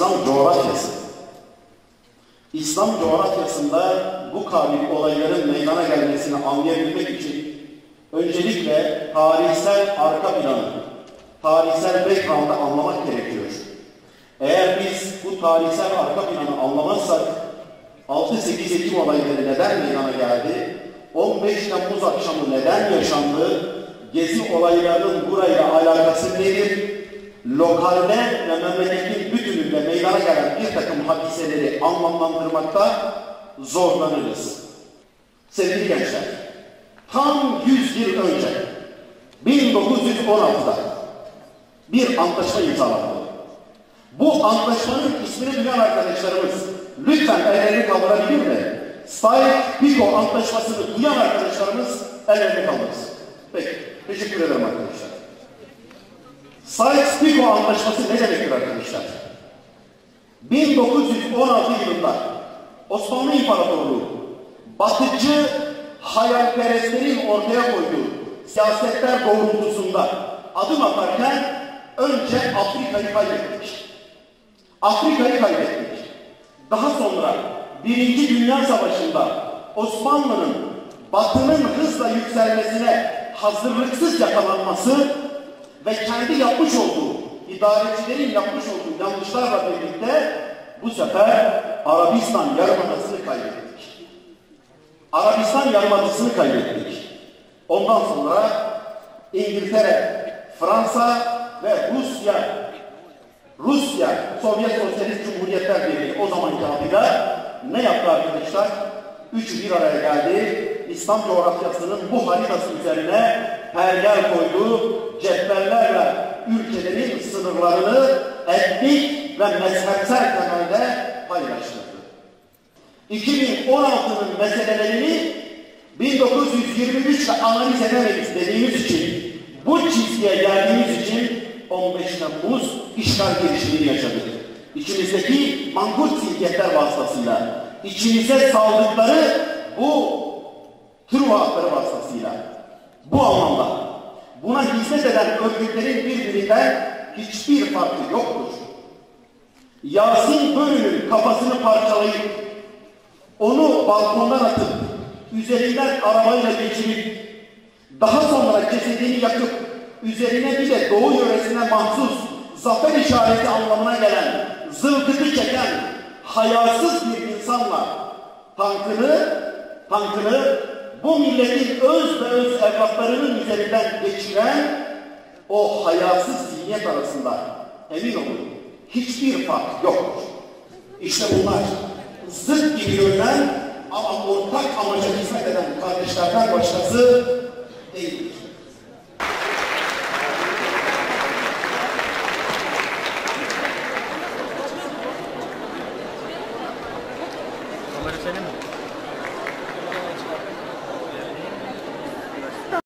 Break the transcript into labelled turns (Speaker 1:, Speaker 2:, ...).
Speaker 1: İslam coğrafyası. İslam coğrafyasında bu kabil olayların meydana gelmesini anlayabilmek için öncelikle tarihsel arka planı, tarihsel background'ı anlamak gerekiyor. Eğer biz bu tarihsel arka planı anlamazsak 6-8 Ekim olayları neden meydana geldi, 15 Temmuz akşamı neden yaşandı, Gezi olaylarının burayla alakası nedir, lokalde ve memleketin bütününde meydana gelen bir takım hadiseleri anlamlandırmakta zorlanırız. Sevgili gençler, tam 100 yıl önce 1916'da bir antlaşma imzalandı. Bu antlaşmanın ismini duyan arkadaşlarımız lütfen ellerini kaldırabilir mi? Sykes-Picot Antlaşması'nı duyan arkadaşlarımız ellerini kaldırsın. Peki, teşekkür ederim arkadaşlar. Sykes-Picot Antlaşması ne demektir arkadaşlar? 1916 yılında Osmanlı İmparatorluğu batıcı hayalperestlerin ortaya koyduğu siyasetler doğrultusunda adım atarken önce Afrika'yı kaybettik. Afrika'yı kaybettik. Daha sonra Birinci Dünya Savaşı'nda Osmanlı'nın Batı'nın hızla yükselmesine hazırlıksız yakalanması ve kendi yapmış olduğu, idarecilerin yapmış olduğu yanlışlarla birlikte bu sefer Arabistan Yarımadası'nı kaybettik. Arabistan Yarımadası'nı kaybettik. Ondan sonra İngiltere, Fransa ve Rusya, Sovyet Sosyalist Cumhuriyetler Birliği o zamanki adıyla ne yaptı arkadaşlar? Üçü bir araya geldi. İslam coğrafyasının bu haritası üzerine pergel koydu. Cetvellerle ülkelerin sınırlarını etnik ve mezhepsel temelde paylaştırdı. 2016'nın meselelerini 1923'te analiz edemeyiz dediğimiz için, bu çizgiye geldiğimiz için 15 Temmuz işgal girişimini yaşadık. İçimizdeki mangut zihniyetler vasıtasıyla, içimize saldıkları bu Truva hakları vasıtasıyla. Bu anlamda buna hizmet eden örgütlerin birbirinden hiçbir farkı yoktur. Yasin Börü'nün kafasını parçalayıp onu balkondan atıp üzerinden arabayla geçirip daha sonra cesedini yakıp üzerine bir de Doğu yöresine mahsus zafer işareti anlamına gelen zılgıtı çeken hayasız bir insanla tankını bu milletin öz ve öz evlatlarının üzerinden geçiren o hayasız zihniyet arasında emin olun hiçbir fark yoktur. İşte bunlar zıt gibi görünen ama ortak amaca hizmet eden kardeşlerden başkası değildir.
Speaker 2: Kamera senin mi?